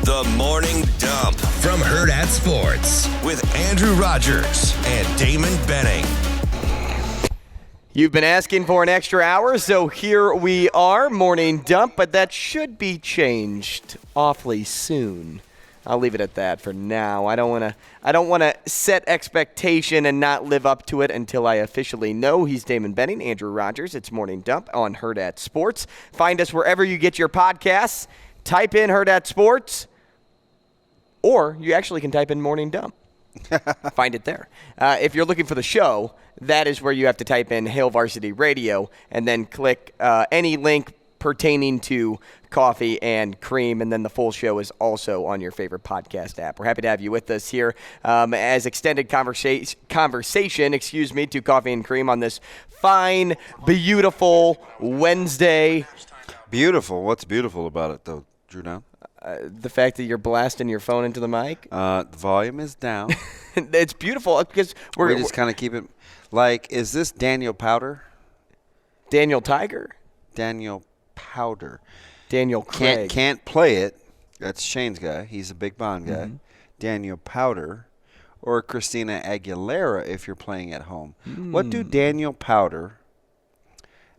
The Morning Dump from Hurrdat Sports with Andrew Rogers and Damon Benning. You've been asking for an extra hour, so here we are, Morning Dump, but that should be changed awfully soon. I'll leave it at that for now. I don't want to set expectation and not live up to it until I officially know. He's Damon Benning, Andrew Rogers. It's Morning Dump on Hurrdat Sports. Find us wherever you get your podcasts. Type in Hurrdat Sports, or you actually can type in Morning Dump. Find it there. If you're looking for the show, that is where you have to type in Hail Varsity Radio and then click any link pertaining to coffee and cream, and then the full show is also on your favorite podcast app. We're happy to have you with us here as extended conversation, to coffee and cream on this fine, beautiful Wednesday. Beautiful. What's beautiful about it, though, Drew Down? The fact that you're blasting your phone into the mic. The volume is down. It's beautiful because we just kind of keep it. Like, is this Daniel Powder? Daniel Tiger? Daniel Powder. Daniel Craig. Can't play it. That's Shane's guy. He's a big Bond guy. Mm-hmm. Daniel Powder or Christina Aguilera if you're playing at home. What do Daniel Powder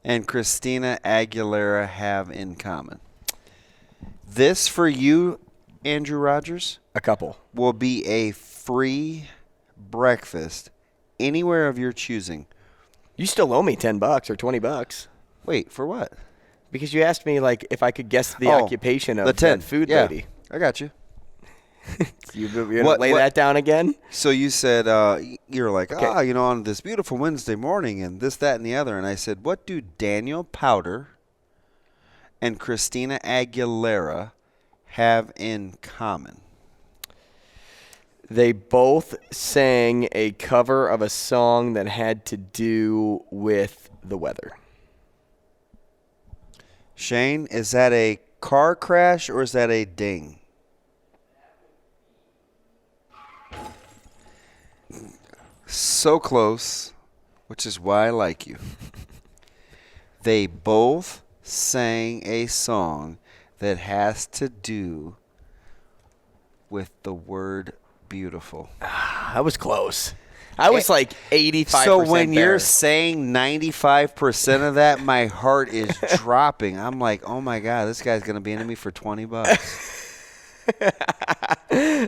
and Christina Aguilera have in common? This for you, Andrew Rogers, a couple, will be a free breakfast anywhere of your choosing. You still owe me $10 or $20. Wait, for what? Because you asked me like if I could guess the occupation of that food lady. I got you. You're going to lay that down again? So you said, you're like, okay. On this beautiful Wednesday morning and this, that, and the other. And I said, what do Daniel Powder and Christina Aguilera have in common? They both sang a cover of a song that had to do with the weather. Shane, is that a car crash or is that a ding? So close, which is why I like you. They both sang a song that has to do with the word beautiful. I was close. I was like 85%. So when you're saying 95% of that, my heart is dropping. I'm like, oh my God, this guy's gonna be into me for $20.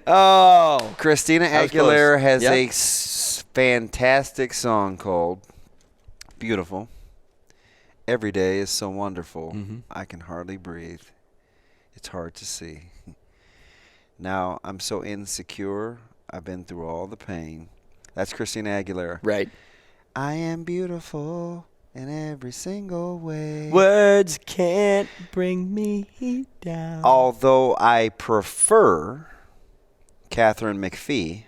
Oh, Christina Aguilera has a fantastic song called "Beautiful." Every day is so wonderful. Mm-hmm. I can hardly breathe. It's hard to see. Now I'm so insecure. I've been through all the pain. That's Christina Aguilera. Right. I am beautiful in every single way. Words can't bring me down. Although I prefer Catherine McPhee,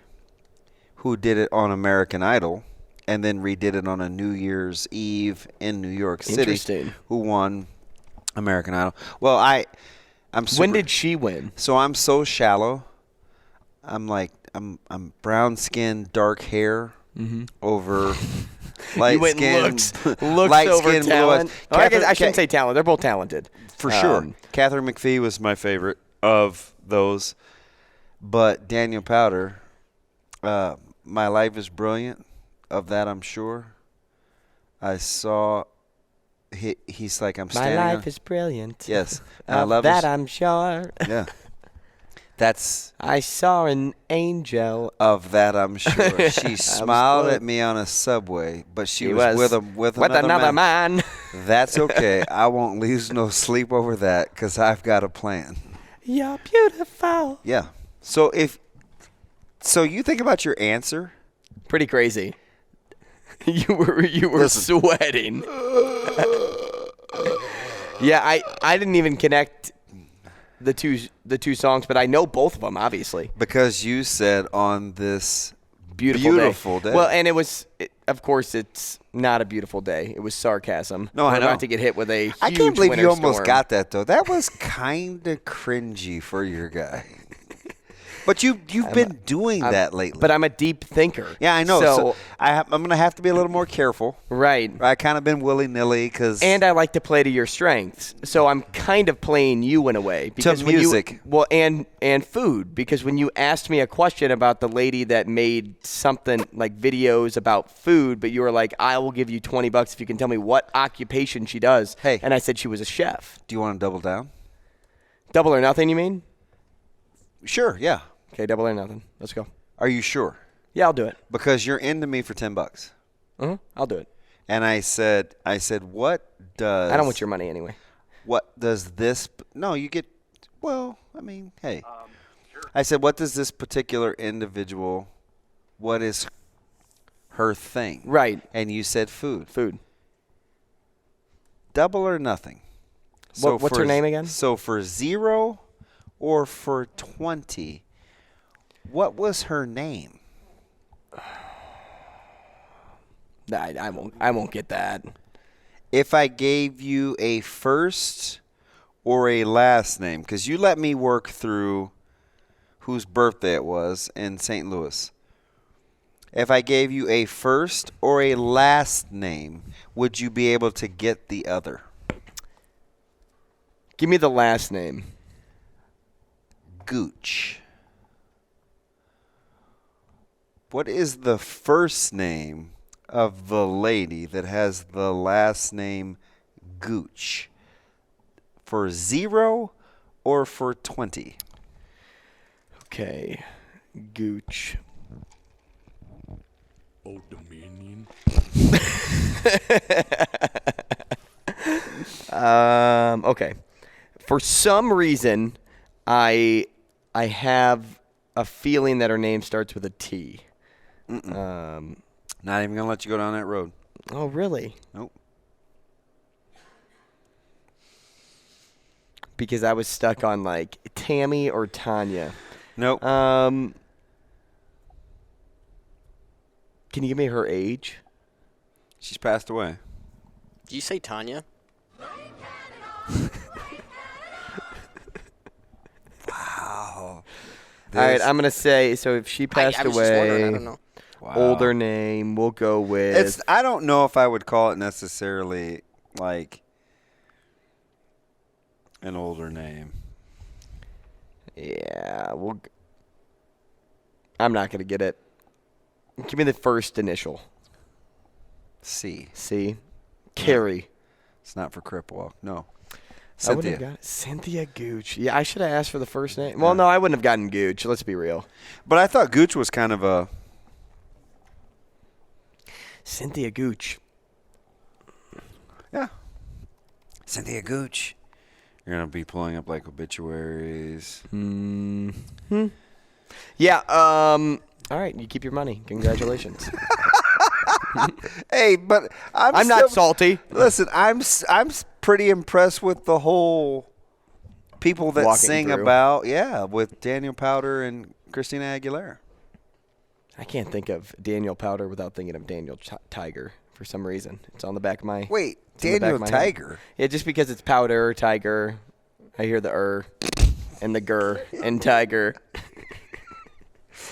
who did it on American Idol and then redid it on a New Year's Eve in New York City. Interesting. Who won American Idol. Well, I'm super, when did she win? So I'm so shallow. I'm brown skin, dark hair over light skin. Looks light over skin, talent. I shouldn't say talent. They're both talented. For sure. Catherine McPhee was my favorite of those. But Daniel Powder, My Life is Brilliant, of that I'm sure. I saw he's like, I'm standing My life is brilliant. Yes. Of that I'm sure. Yeah. I saw an angel. Of that I'm sure. She smiled at me on a subway, but she was with another man. That's okay. I won't lose no sleep over that because I've got a plan. You're beautiful. Yeah. So you think about your answer. Pretty crazy. You were sweating. Yeah, I didn't even connect the two songs, but I know both of them, obviously. Because you said on this beautiful day. Well, and of course, it's not a beautiful day. It was sarcasm. No, I know. About to get hit with a huge I can't believe you almost storm. got that, though. That was kind of cringy for your guy. But you've been doing that lately. But I'm a deep thinker. Yeah, I know. So I'm going to have to be a little more careful. Right. I kind of been willy-nilly because. And I like to play to your strengths. So I'm kind of playing you in a way. Because to music. And food. Because when you asked me a question about the lady that made something like videos about food, but you were like, I will give you $20 if you can tell me what occupation she does. Hey. And I said she was a chef. Do you want to double down? Double or nothing, you mean? Sure, yeah. Okay, double or nothing. Let's go. Are you sure? Yeah, I'll do it. Because you're into me for $10. I'll do it. And I said, what does? I don't want your money anyway. What does this? No, you get. Well, I mean, hey. Sure. I said, what does this particular individual? What is her thing? Right. And you said food. Food. Double or nothing. So what's her name again? So for 0 or for 20, what was her name? I won't get that. If I gave you a first or a last name, because you let me work through whose birthday it was in St. Louis. If I gave you a first or a last name, would you be able to get the other? Give me the last name. Gooch. What is the first name of the lady that has the last name Gooch? For 0 or for 20? Okay. Gooch. Old Dominion. Okay. For some reason, I have a feeling that her name starts with a T. Not even gonna let you go down that road. Oh, really? Nope. Because I was stuck on like Tammy or Tanya. Nope. Can you give me her age? She's passed away. Did you say Tanya? Wow. All right, I'm gonna say so. If she passed I was just wondering. I away, don't know. Wow. older name. We'll go with. I don't know if I would call it necessarily like an older name. Yeah, I'm not gonna get it. Give me the first initial. C. C. Carrie. It's not for Crip Walk. No. I wouldn't have Cynthia. got it. Cynthia Gooch. Yeah, I should have asked for the first name. Well, no, I wouldn't have gotten Gooch. Let's be real. But I thought Gooch was kind of a. Cynthia Gooch. Yeah. Cynthia Gooch. You're going to be pulling up like obituaries. Yeah. All right, you keep your money. Congratulations. Hey, but I'm not salty. Listen, I'm pretty impressed with the whole people that Walking sing through. about, with Daniel Powder and Christina Aguilera. I can't think of Daniel Powder without thinking of Daniel Tiger for some reason. It's on the back of my. Wait, it's on the back Daniel of my head. Tiger? Yeah, just because it's Powder, Tiger. I hear the and the and Tiger.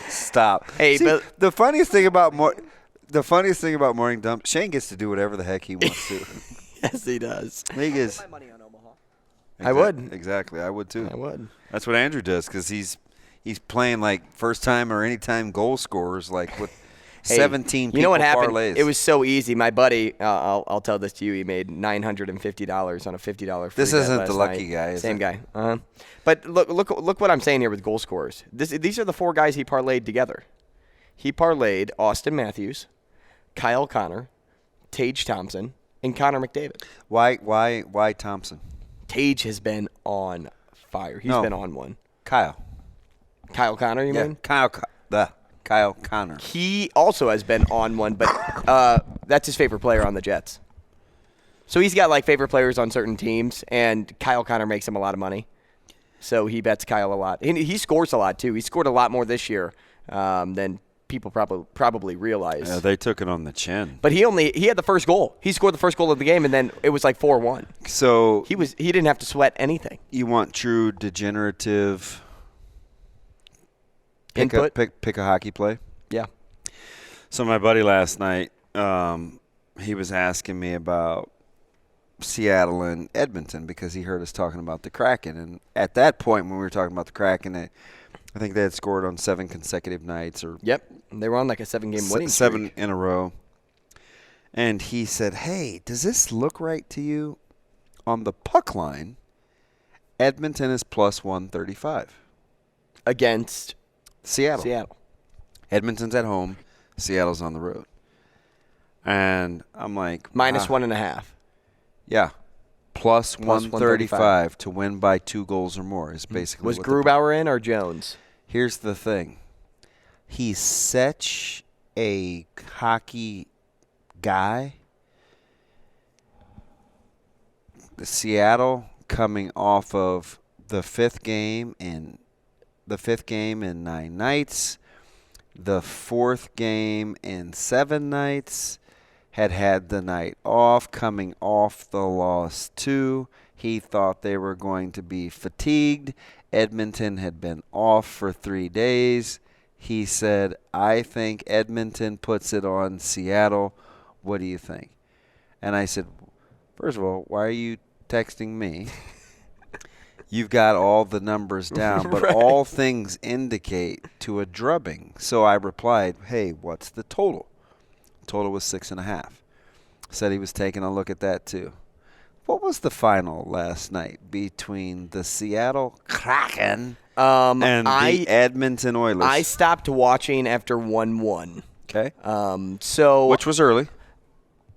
Stop. Hey, See, but the funniest thing about Morning Dump, Shane gets to do whatever the heck he wants to. Yes, he does. He gets. My money on Omaha. I would. Exactly, I would too. I would. That's what Andrew does because he's playing like first time or anytime goal scorers like with 17 people You know what happened? parlays. It was so easy. My buddy, I'll tell this to you. He made $950 on a $50 free This bet isn't last the lucky night. guy, is Same it? guy. But look what I'm saying here with goal scorers. These are the four guys he parlayed together. He parlayed Austin Matthews, Kyle Connor, Tage Thompson, and Connor McDavid. Why Thompson? Tage has been on fire. He's been on one. Kyle Connor, you mean? Kyle Connor. He also has been on one, but that's his favorite player on the Jets. So he's got like favorite players on certain teams, and Kyle Connor makes him a lot of money. So he bets Kyle a lot. And he scores a lot too. He scored a lot more this year than people probably realize. Yeah, they took it on the chin. But he had the first goal. He scored the first goal of the game, and then it was like 4-1. So He didn't have to sweat anything. you want true degenerative input. Pick a hockey play. Yeah. So my buddy last night, he was asking me about Seattle and Edmonton because he heard us talking about the Kraken. And at that point, when we were talking about the Kraken, I think they had scored on 7 consecutive nights. Yep. They were on like a 7-game winning streak. 7 in a row. And he said, hey, does this look right to you? On the puck line, Edmonton is plus 135. Against Seattle. Edmonton's at home. Seattle's on the road. And I'm like, minus 1.5. Yeah. Plus 135 135 to win by 2 goals or more is basically Was what Grubauer in or Jones? Here's the thing. He's such a hockey guy. The Seattle coming off of the fifth game in 9 nights, the 4th game in 7 nights, had the night off, coming off the loss 2. He thought they were going to be fatigued. Edmonton had been off for 3 days. He said, I think Edmonton puts it on Seattle. What do you think? And I said, first of all, why are you texting me? You've got all the numbers down, but Right. all things indicate to a drubbing. So I replied, hey, what's the total? Total was 6.5. Said he was taking a look at that too. What was the final last night between the Seattle Kraken and the Edmonton Oilers? I stopped watching after 1-1. Okay. So Which was early.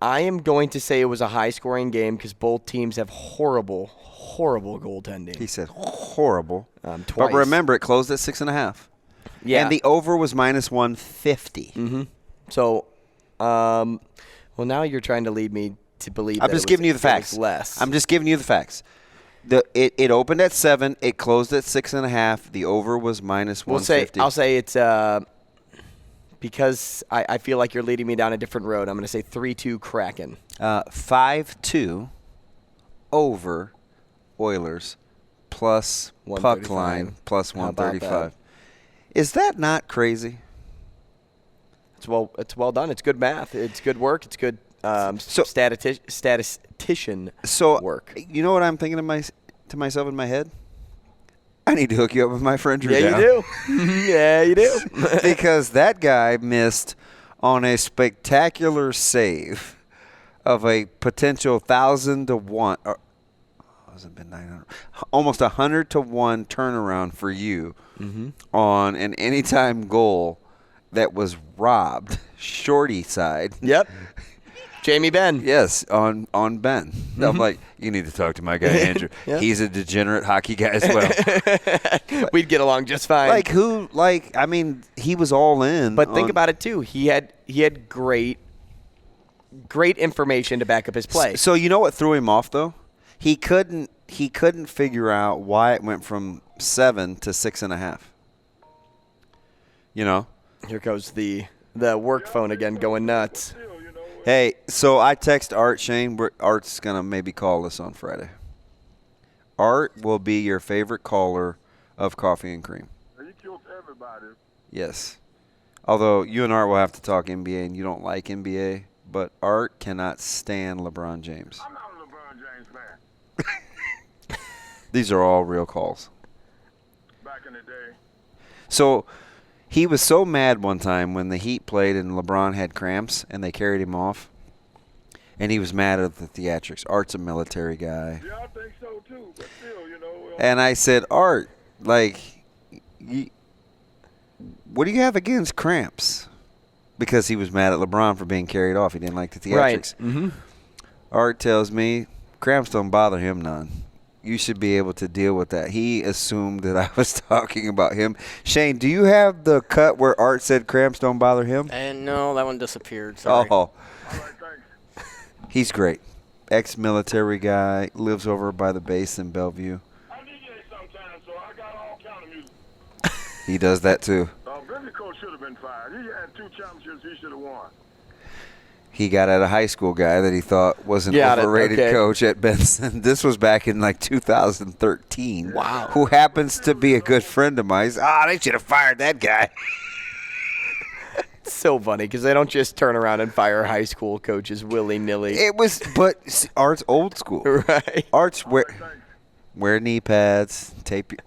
I am going to say it was a high-scoring game because both teams have horrible goaltending. He said horrible. Twice. But remember, it closed at 6.5. Yeah. And the over was minus 150. Mm-hmm. So, well, now you're trying to lead me to believe I'm that just it was, giving you the it facts. was less. I'm just giving you the facts. It opened at 7. It closed at 6.5. The over was minus 150. I'll say it's because I feel like you're leading me down a different road. I'm going to say 3-2 Kraken. 5-2 over Oilers plus puck 135. line plus How about 135. Is that not crazy? It's well done. It's good math. It's good work. It's good statistician work. You know what I'm thinking to myself in my head? I need to hook you up with my friend Drew. Yeah, you do. Yeah, you do. Because that guy missed on a spectacular save of a potential 1,000 to 1. Or, has it been 900? Almost 100 to 1 turnaround for you on an anytime goal that was robbed, shorty side. Yep. Jamie Benn. Yes, on Ben. I'm like, you need to talk to my guy Andrew. Yeah. He's a degenerate hockey guy as well. We'd get along just fine. He was all in. But think about it too. He had great information to back up his play. So you know what threw him off though? He couldn't figure out why it went from 7 to 6.5. You know? Here goes the work phone again going nuts. Hey, so I text Art, Shane. Art's going to maybe call us on Friday. Art will be your favorite caller of Coffee and Cream. He killed everybody. Yes. Although you and Art will have to talk NBA, and you don't like NBA, but Art cannot stand LeBron James. I'm not a LeBron James fan. These are all real calls. Back in the day. So he was so mad one time when the Heat played and LeBron had cramps and they carried him off. And he was mad at the theatrics. Art's a military guy. Yeah, I think so too. But still, you know. And I said, Art, what do you have against cramps? Because he was mad at LeBron for being carried off. He didn't like the theatrics. Right. Mm-hmm. Art tells me cramps don't bother him none. You should be able to deal with that. He assumed that I was talking about him. Shane, do you have the cut where Art said cramps don't bother him? And no, that one disappeared. Sorry. Oh, All right, thanks. he's great. Ex-military guy, lives over by the base in Bellevue. I DJ sometimes, so I got all kind of music. He does that too. Billy Coach should have been fired. He had 2 championships he should have won. he got at a high school guy that he thought was an Got it, overrated okay. coach at Benson. This was back in like 2013. Wow. Who happens to be a good friend of mine. He's, they should have fired that guy. It's so funny because they don't just turn around and fire high school coaches willy-nilly. It was, but see, Art's old school. Right. Art's wear knee pads,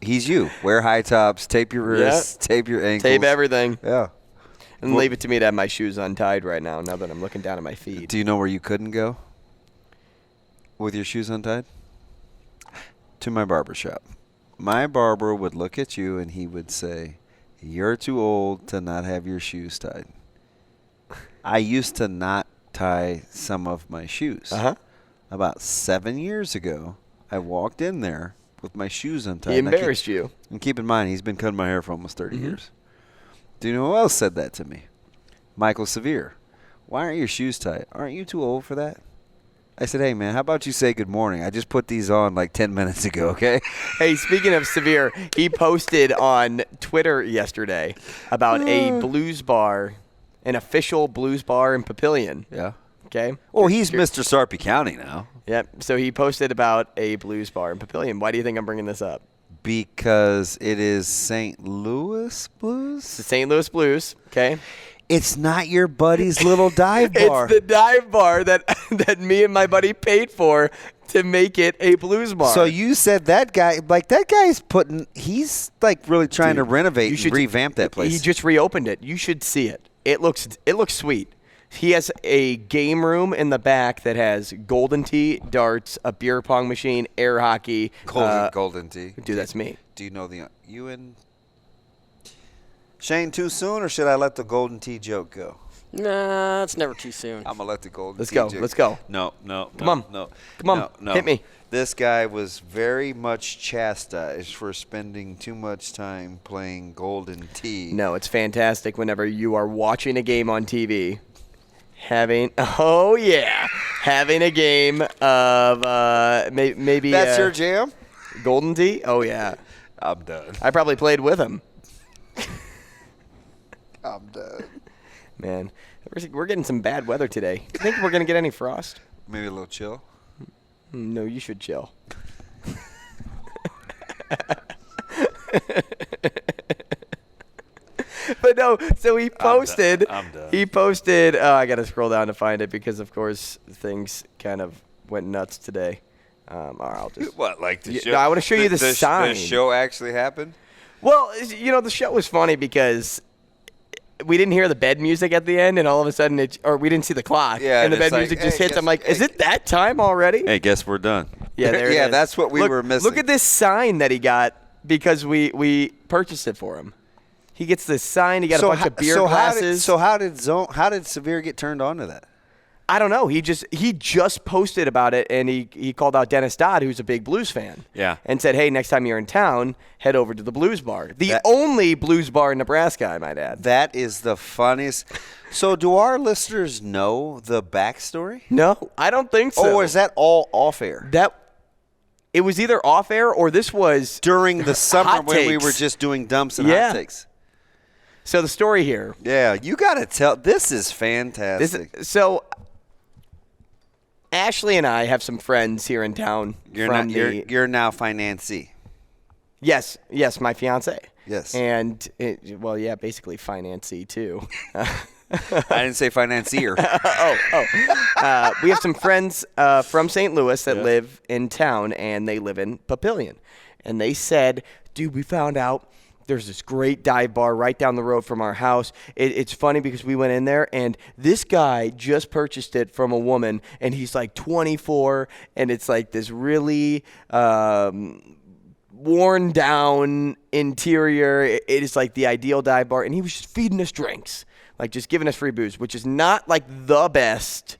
he's you. Wear high tops, tape your wrists, tape your ankles. Tape everything. Yeah. And leave it to me to have my shoes untied right now that I'm looking down at my feet. Do you know where you couldn't go with your shoes untied? To my barber shop. My barber would look at you and he would say, "You're too old to not have your shoes tied." I used to not tie some of my shoes. About 7 years ago, I walked in there with my shoes untied. He embarrassed you. And keep in mind, he's been cutting my hair for almost 30 years. Do you know who else said that to me? Michael Severe. "Why aren't your shoes tied? Aren't you too old for that?" I said, "Hey, man, how about you say good morning? I just put these on like 10 minutes ago, okay?" Hey, speaking of Severe, he posted on Twitter yesterday about a blues bar, an official blues bar in Papillion. Yeah. Okay? Well, he's Mr. Sarpy County now. Yep. So he posted about a blues bar in Papillion. Why do you think I'm bringing this up? Because it is St. Louis Blues? It's the St. Louis Blues, okay? It's not your buddy's little dive bar. It's the dive bar that me and my buddy paid for to make it a blues bar. So you said that guy, he's like really trying to renovate and revamp that place. He just reopened it. You should see it. It looks sweet. He has a game room in the back that has golden tee, darts, a beer pong machine, air hockey. Golden tee. Dude, that's me. Do you know you and Shane too soon, or should I let the golden tee joke go? Nah, it's never too soon. I'm gonna let the golden Let's tee go. joke. Let's go. No. Come on. Hit me. This guy was very much chastised for spending too much time playing golden tee. No, it's fantastic whenever you are watching a game on TV. Having a game of maybe That's your jam? golden tee. Oh yeah, I'm done. I probably played with him. I'm done. Man, we're getting some bad weather today. Do you think we're gonna get any frost? Maybe a little chill. No, you should chill. But no, so he posted. I'm done. He posted. Oh, I got to scroll down to find it because, of course, things kind of went nuts today. Or I'll just. What, like the show? No, I want to show you the sign. The show actually happened? Well, the show was funny because we didn't hear the bed music at the end, and all of a sudden, we didn't see the clock, and the bed music just hits. I'm like, is it that time already? Hey, guess we're done. Yeah, there it is. That's what we were missing. Look at this sign that he got because we purchased it for him. He gets this sign. He got a bunch of beer glasses. How did Severe get turned on to that? I don't know. He just posted about it, and he called out Dennis Dodd, who's a big blues fan. Yeah. And said, hey, next time you're in town, head over to the blues bar. The only blues bar in Nebraska, I might add. That is the funniest. So do our listeners know the backstory? No, I don't think so. Or is that all off air? It was either off air or this was During the summer hot when we takes. were just doing dumps and Yeah. hot takes. So the story here. Yeah, you got to tell. This is fantastic. So Ashley and I have some friends here in town. You're now financee. Yes, my fiance. Yes. And basically financee too. I didn't say financier. We have some friends from St. Louis that live in town, and they live in Papillion. And they said, dude, we found out there's this great dive bar right down the road from our house. It's funny because we went in there, and this guy just purchased it from a woman, and he's like 24, and it's like this really worn down interior. It is like the ideal dive bar, and he was just feeding us drinks, like just giving us free booze, which is not like the best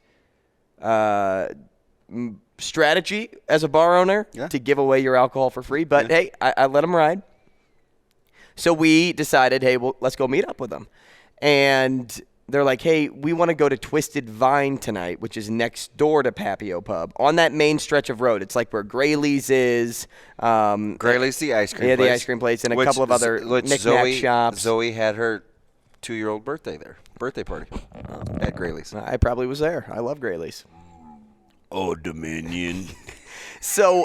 strategy as a bar owner to give away your alcohol for free. But hey, I let him ride. So we decided, hey, well, let's go meet up with them. And they're like, hey, we want to go to Twisted Vine tonight, which is next door to Papio Pub on that main stretch of road. It's like where Graylee's is. Graylee's the ice cream place. The ice cream place, and a couple of other knick-knack shops. Zoe had her 2-year-old birthday there. birthday party at Graylee's. I probably was there. I love Graylee's. Oh, Dominion. So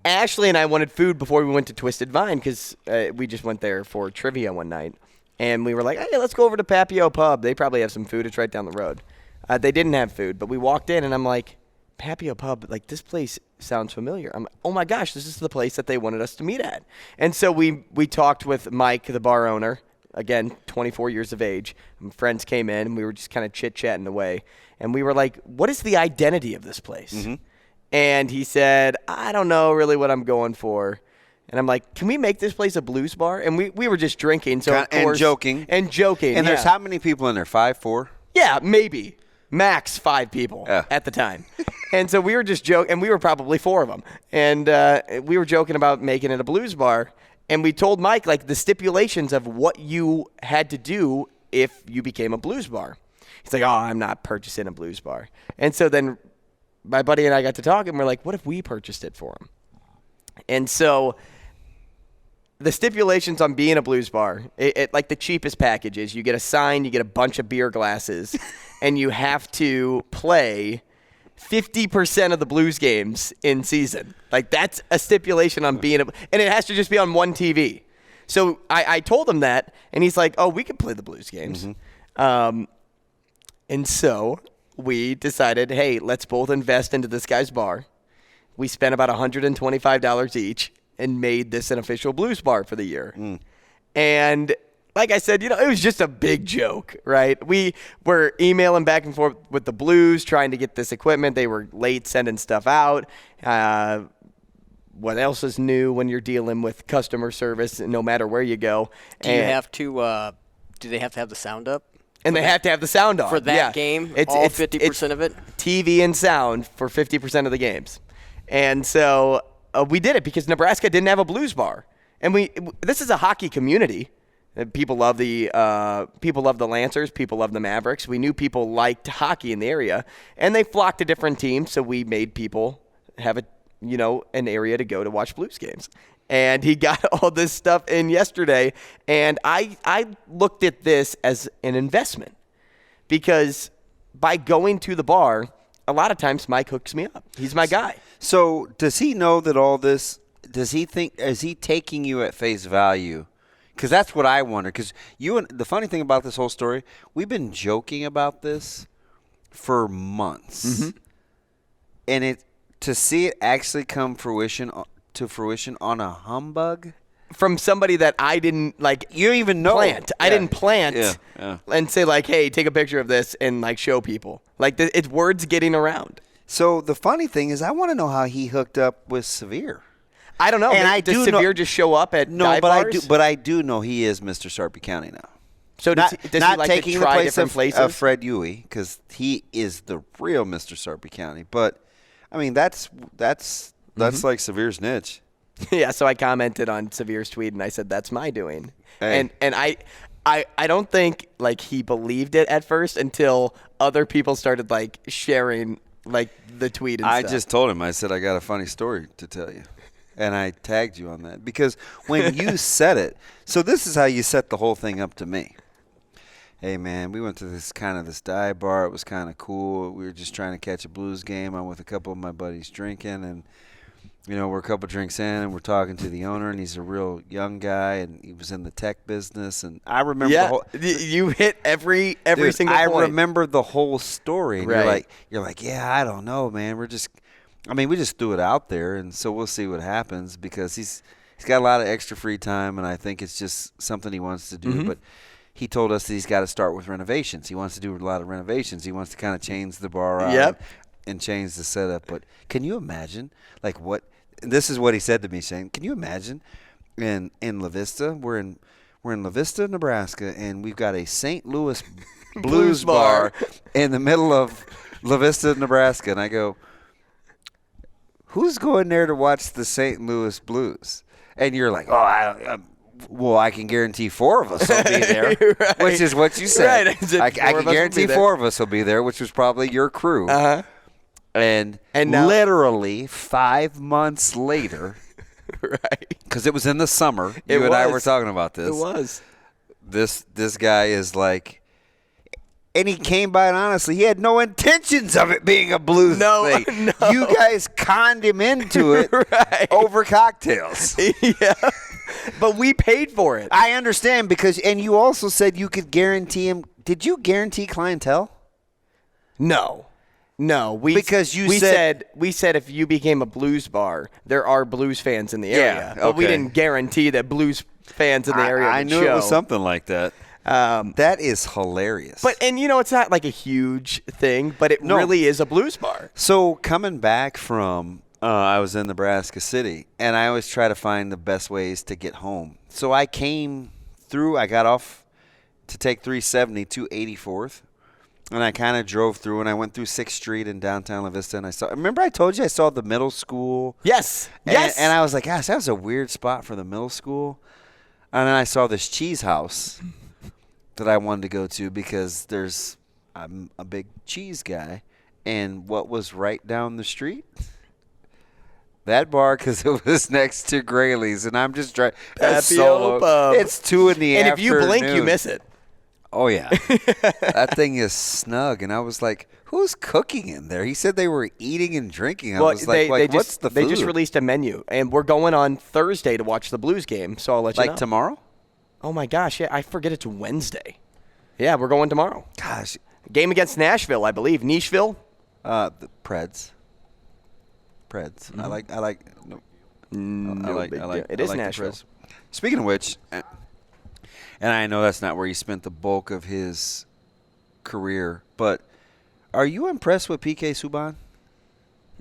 Ashley and I wanted food before we went to Twisted Vine because we just went there for trivia one night. And we were like, hey, let's go over to Papio Pub. They probably have some food. It's right down the road. They didn't have food, but we walked in, and I'm like, Papio Pub, like, this place sounds familiar. I'm like, oh, my gosh, this is the place that they wanted us to meet at. And so we talked with Mike, the bar owner, again, 24 years of age. Friends came in, and we were just kind of chit-chatting away. And we were like, what is the identity of this place? Mm-hmm. And he said, I don't know really what I'm going for. And I'm like, can we make this place a blues bar? And we were just drinking. So of course, and joking. And there's how many people in there? 5, 4? Yeah, maybe. Max 5 people at the time. And so we were just joking, and we were probably 4 of them. And we were joking about making it a blues bar. And we told Mike, like, the stipulations of what you had to do if you became a blues bar. He's like, oh, I'm not purchasing a blues bar. And so then my buddy and I got to talking, and we're like, what if we purchased it for him? And so the stipulations on being a blues bar, like the cheapest packages, you get a sign, you get a bunch of beer glasses, and you have to play 50% of the blues games in season. Like, that's a stipulation on being and it has to just be on one TV. So I told him that, and he's like, oh, we can play the blues games. Mm-hmm. And so we decided, hey, let's both invest into this guy's bar. We spent about $125 each and made this an official blues bar for the year. Mm. And like I said, it was just a big joke, right? We were emailing back and forth with the Blues, trying to get this equipment. They were late sending stuff out. What else is new when you're dealing with customer service, no matter where you go? Do they have to have the sound up? And they have to have the sound on. For that game, all 50% of it? TV and sound for 50% of the games. And so we did it because Nebraska didn't have a blues bar. And this is a hockey community. People love the Lancers. People love the Mavericks. We knew people liked hockey in the area, and they flocked to different teams. So we made people have an area to go to watch blues games. And he got all this stuff in yesterday, and I looked at this as an investment because by going to the bar, a lot of times Mike hooks me up. He's my guy. So does he know that all this? Is he taking you at face value? Because that's what I wonder. Because the funny thing about this whole story, we've been joking about this for months, mm-hmm. and to see it actually come to fruition on a humbug from somebody that I didn't You don't even know. Plant. I didn't plant and say hey, take a picture of this and show people. It's words getting around. So the funny thing is, I want to know how he hooked up with Severe. I don't know. And does Severe just show up at dive bars? But I do know he is Mr. Sarpy County now. So does he like to try different places? Of Fred Huey, because he is the real Mr. Sarpy County. But I mean, that's mm-hmm. like Severe's niche. Yeah. So I commented on Severe's tweet and I said that's my doing. Hey. And I don't think he believed it at first until other people started sharing the tweet and stuff. I just told him. I said I got a funny story to tell you. And I tagged you on that because when you said it, so this is how you set the whole thing up to me. Hey, man, we went to this dive bar. It was kind of cool. We were just trying to catch a blues game. I'm with a couple of my buddies drinking, and, we're a couple drinks in, and we're talking to the owner, and he's a real young guy, and he was in the tech business. And I remember the whole – you hit every single point. I remember the whole story. And right. You're like, yeah, I don't know, man. We just threw it out there, and so we'll see what happens because he's got a lot of extra free time, and I think it's just something he wants to do. Mm-hmm. But he told us that he's got to start with renovations. He wants to do a lot of renovations. He wants to kind of change the bar out and change the setup. But can you imagine, what – this is what he said to me, Shane. Can you imagine in La Vista? We're in La Vista, Nebraska, and we've got a St. Louis blues bar in the middle of La Vista, Nebraska. And I go – who's going there to watch the St. Louis Blues? And you're like, I can guarantee 4 of us will be there, right. Which is what you said. Right. I can guarantee 4 of us will be there, which was probably your crew. Uh-huh. And now, literally 5 months later, right? Because it was in the summer. You and I were talking about this. It was. This guy is And he came by, and honestly, he had no intentions of it being a blues thing. No. You guys conned him into it Right. over cocktails. Yeah. But we paid for it. I understand and you also said you could guarantee him. Did you guarantee clientele? No. Because you we said if you became a blues bar, there are blues fans in the area. Yeah, But we okay. didn't guarantee that blues fans in the area I would knew show. it was something like that. That is hilarious. And it's not like a huge thing, but it really is a blues bar. So coming back from, I was in Nebraska City, and I always try to find the best ways to get home. So I came through. I got off to take 370 to 84th, and I kind of drove through, and I went through 6th Street in downtown La Vista, and I saw. Remember I told you I saw the middle school? Yes. And I was like, gosh, that was a weird spot for the middle school. And then I saw this cheese house that I wanted to go to because I'm a big cheese guy. And what was right down the street? That bar, because it was next to Grayleys, and I'm just driving. Papio Pub. It's 2 in the And afternoon. if you blink, you miss it. Oh, yeah. That thing is snug. And I was like, who's cooking in there? He said they were eating and drinking. I was like, what's the food? They just released a menu, and we're going on Thursday to watch the Blues game, so I'll let you know. Like tomorrow? Oh, my gosh. Yeah, I forget it's Wednesday. Yeah, we're going tomorrow. Gosh. Game against Nashville, I believe. Nashville? The Preds. Mm-hmm. I like. No, I like. It is Nashville. Speaking of which, and I know that's not where he spent the bulk of his career, but are you impressed with PK Subban?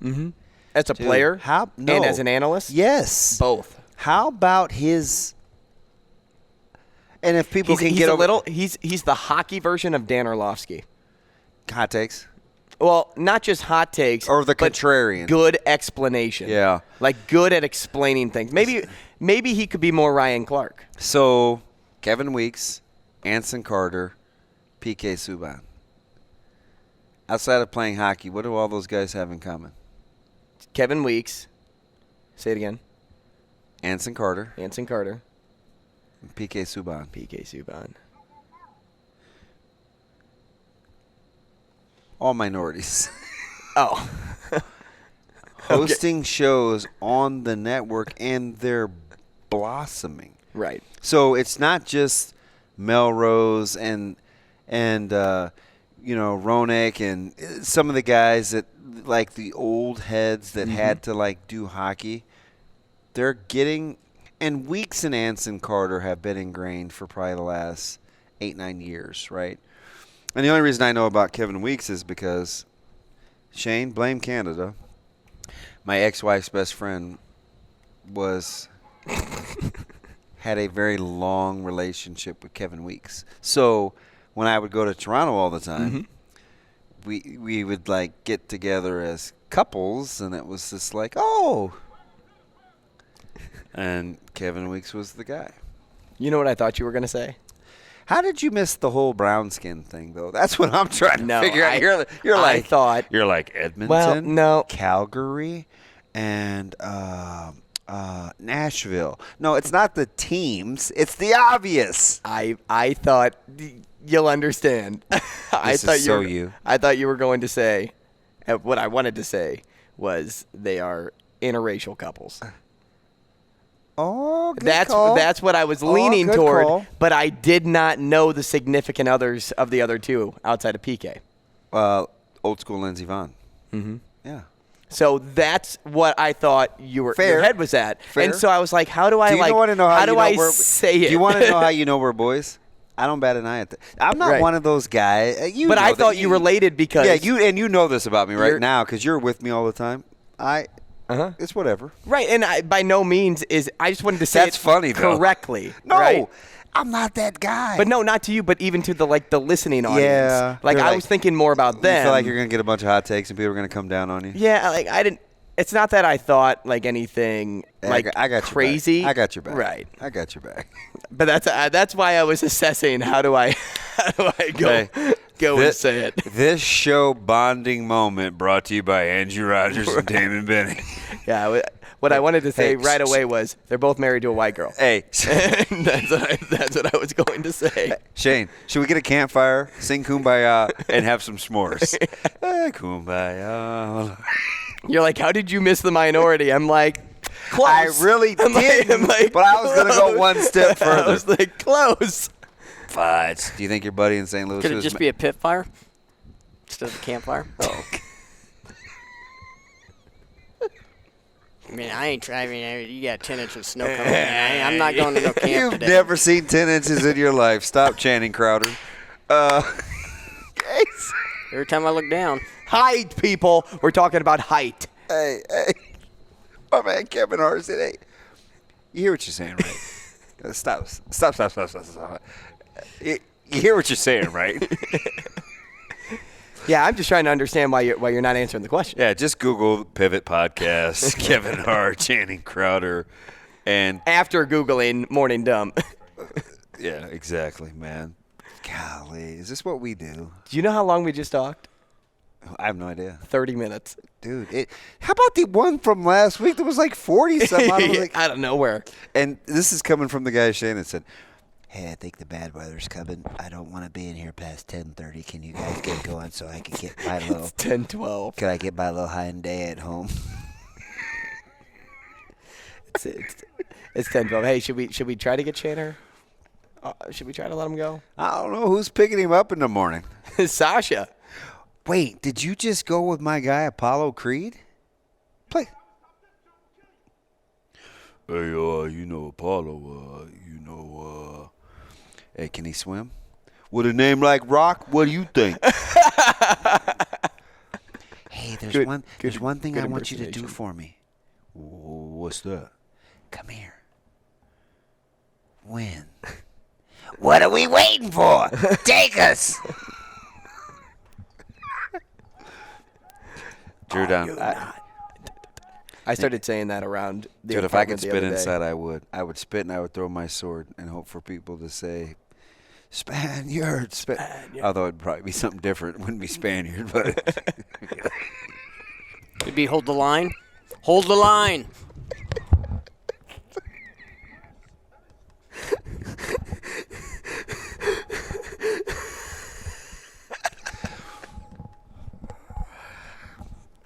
Mm-hmm. As a Dude, player no. and as an analyst? Yes. Both. How about his? And if people can he's get a over little, he's the hockey version of Dan Orlovsky. hot takes Well, not just hot takes, or the but contrarian. good explanation. Yeah. Like good at explaining things. Maybe he could be more Ryan Clark. So Kevin Weeks, Anson Carter, PK Subban. Outside of playing hockey, what do all those guys have in common? Kevin Weeks. Say it again. Anson Carter, Anson Carter. and PK Subban. PK Subban. All minorities. Oh. Hosting shows on the network, and they're blossoming. Right. So it's not just Melrose and Roenick and some of the guys that like the old heads that had to like do hockey. They're getting, and Weeks and Anson Carter have been ingrained for probably the last 8-9 years, right? And the only reason I know about Kevin Weeks is because Shane, blame Canada. My ex-wife's best friend had a very long relationship with Kevin Weeks. So when I would go to Toronto all the time, we would like get together as couples, and it was just like, oh. And Kevin Weeks was the guy. You know what I thought you were going to say? How did you miss the whole brown skin thing, though? That's what I'm trying to figure out. You're like Edmonton, Well, no. Calgary, and Nashville. No, it's not the teams. It's the obvious. I thought you'll understand. I thought you were going to say what I wanted to say was they are interracial couples. Oh, good That's call. that's what I was leaning good toward, call. but I did not know the significant others of the other two outside of PK. Old school Lindsey Vonn. Mm-hmm. Yeah. So that's what I thought your head was at. Fair. And so I was like, how do I say it? Do you want to know how you know we're boys? I don't bat an eye at that. I'm not one of those guys. But I thought you related because you know this about me right now because you're with me all the time. It's whatever. Right, and by no means I just wanted to say That's funny, though. correctly. No, right? I'm not that guy. But no, not to you, but even to the listening audience. Yeah, I was thinking more about them. You feel like you're gonna get a bunch of hot takes and people are gonna come down on you. Yeah, I didn't. It's not that I thought anything I got crazy. I got your back. Right. I got your back. But that's why I was assessing how do I go and say it. This show bonding moment brought to you by Andrew Rogers and Damon Benning. Yeah. What I wanted to say right away was they're both married to a white girl. Hey. That's what I was going to say. Shane, should we get a campfire, sing Kumbaya, and have some s'mores? Kumbaya. You're like, how did you miss the minority? I'm like, close. I really didn't, but I was going to go one step further. I was like, close. Fudge. Do you think your buddy in St. Louis Could it was just be a pit fire instead of a campfire? Oh. I mean, I ain't driving. You got 10 inches of snow coming. I'm not going to no camp You've today. never seen 10 inches in your life. Stop chanting, Crowder. Every time I look down. Height, people. We're talking about height. Hey. My man Kevin Hart said, hey, you hear what you're saying, right? Stop. You hear what you're saying, right? Yeah, I'm just trying to understand why you're not answering the question. Yeah, just Google Pivot Podcast, Kevin Hart, Channing Crowder, and After Googling Morning Dump. yeah, exactly, man. Golly, is this what we do? Do you know how long we just talked? I have no idea, 30 minutes. dude. How about the one from last week that was like 40 something? Out of nowhere. And this is coming from the guy Shane that said, hey, I think the bad weather's coming. I don't want to be in here past 10:30. Can you guys get going so I can get my little? It's 10:12. Can I get my little day at home? It's 10:12. Hey, should we try to get Shanner? Should we try to let him go? I don't know who's picking him up in the morning. Sasha. Wait, did you just go with my guy Apollo Creed? Play. Hey, Apollo, hey, can he swim? With a name like Rock, what do you think? Hey, there's one thing I want you to do for me. What's that? Come here. Win. What are we waiting for? Take us. Drew down. I started saying that around the Dude, if I could apartment the spit other day. inside, I would. I would spit and I would throw my sword and hope for people to say, Spaniard. Although it'd probably be something different. It wouldn't be Spaniard, but. It'd be hold the line. Hold the line.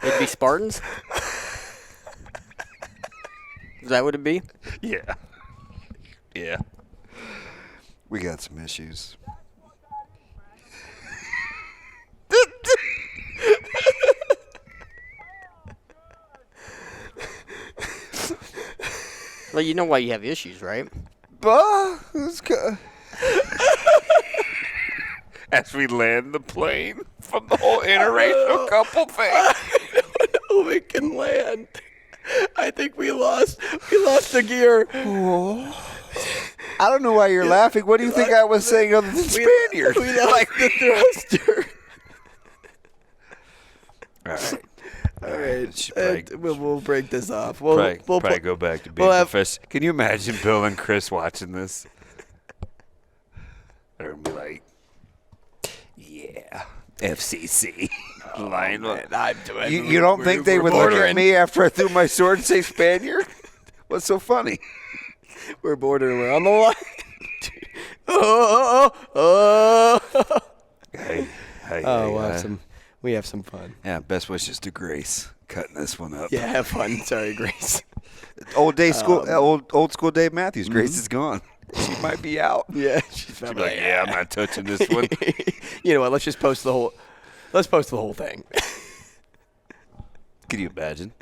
It'd be Spartans? Is that what it'd be? Yeah. Yeah. We got some issues. Well, you know why you have issues, right? As we land the plane from the whole interracial couple thing. I don't know if it can land. I think we lost the gear. I don't know why you're laughing. What do you think I was saying other than Spaniard? We lost the thruster. All right. We'll break this off. We'll probably go back to being professional. Can you imagine Bill and Chris watching this? They're going to be like, yeah, FCC. You don't think they would look at me after I threw my sword and say Spaniard? What's so funny? We're bordering. We're on the line. Hey, we have some fun. Yeah, best wishes to Grace. Cutting this one up. Yeah, have fun. Sorry, Grace. Old school Dave Matthews. Grace is gone. She might be out. Yeah, she's She'll be like, yeah, I'm not touching this one. You know what? Let's post the whole thing. Can you imagine?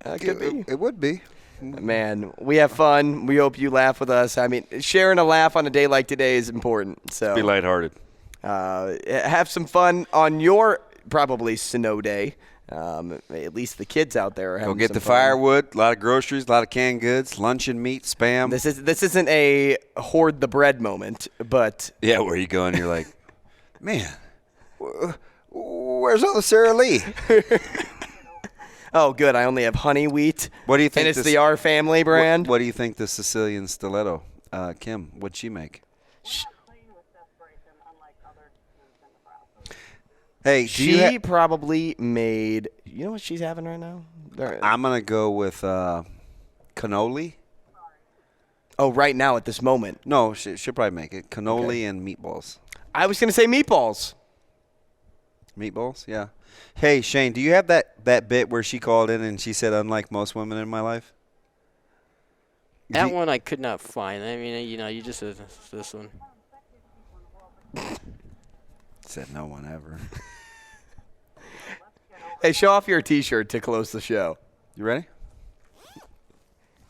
Could be. It would be. Man, we have fun. We hope you laugh with us. I mean, sharing a laugh on a day like today is important. So Be lighthearted. Have some fun on your probably snow day. At least the kids out there are having Go get some the fun. firewood, a lot of groceries, a lot of canned goods, luncheon meat, Spam. This isn't a hoard the bread moment, but Yeah, where you go and you're like, man, where's all the Sara Lee? oh, good. I only have honey wheat. What do you think? And it's the R Family brand. What do you think the Sicilian stiletto, Kim? What'd she make? Hey, She probably made You know what she's having right now? I'm going to go with cannoli. Oh, right now at this moment. No, she'll probably make it. Cannoli and meatballs. I was going to say meatballs. Meatballs, yeah. Hey, Shane, do you have that bit where she called in and she said, unlike most women in my life? That one I could not find. I mean, you just said this one. Said no one ever. Hey, show off your T-shirt to close the show. You ready?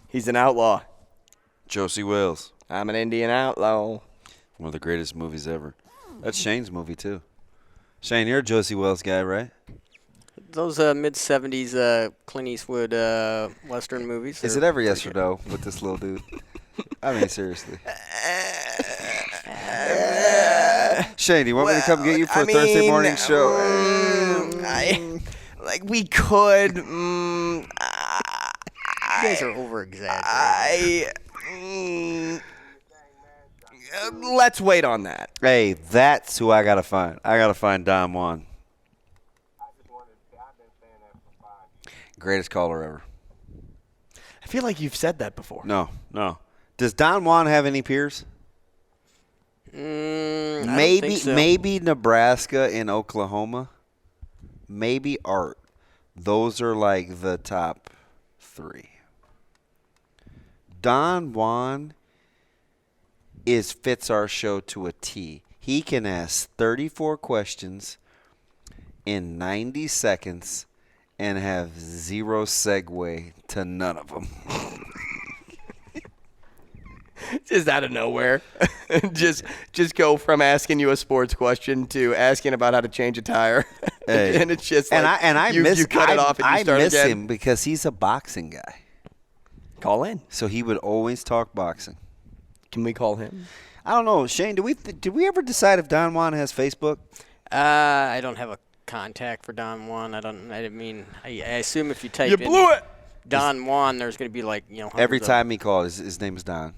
He's an outlaw. Josie Wales. I'm an Indian outlaw. One of the greatest movies ever. That's Shane's movie, too. Shane, you're a Josie Wales guy, right? Those mid-'70s Clint Eastwood Western movies. Is it ever yes or no with this little dude? I mean, seriously. Shane, do you want me to come get you for a Thursday morning show? We could. You guys are over-exaggerating. Let's wait on that. Hey, that's who I got to find. I got to find Don Juan. Greatest caller ever. I feel like you've said that before. No. Does Don Juan have any peers? I don't think so. Maybe Nebraska and Oklahoma. Maybe Art. Those are like the top 3. Don Juan fits our show to a T. He can ask 34 questions in 90 seconds and have zero segue to none of them. Just out of nowhere. just go from asking you a sports question to asking about how to change a tire. Hey. And it's just like you cut it off and you start I miss again. him because he's a boxing guy. Call in. So he would always talk boxing. Can we call him? I don't know, Shane. Did we ever decide if Don Juan has Facebook? I don't have a contact for Don Juan. I assume if you type You blew it. Don Juan, there's going to be hundreds Every of- time he called, his name is Don.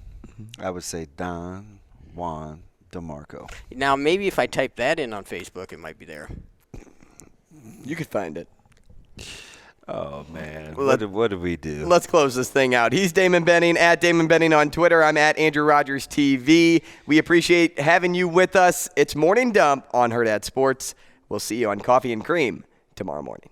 I would say Don Juan DeMarco. Now maybe if I type that in on Facebook, it might be there. You could find it. Oh, man. Well, What did we do? Let's close this thing out. He's Damon Benning, at Damon Benning on Twitter. I'm at Andrew Rogers TV. We appreciate having you with us. It's Morning Dump on Hurrdat Sports. We'll see you on Coffee and Cream tomorrow morning.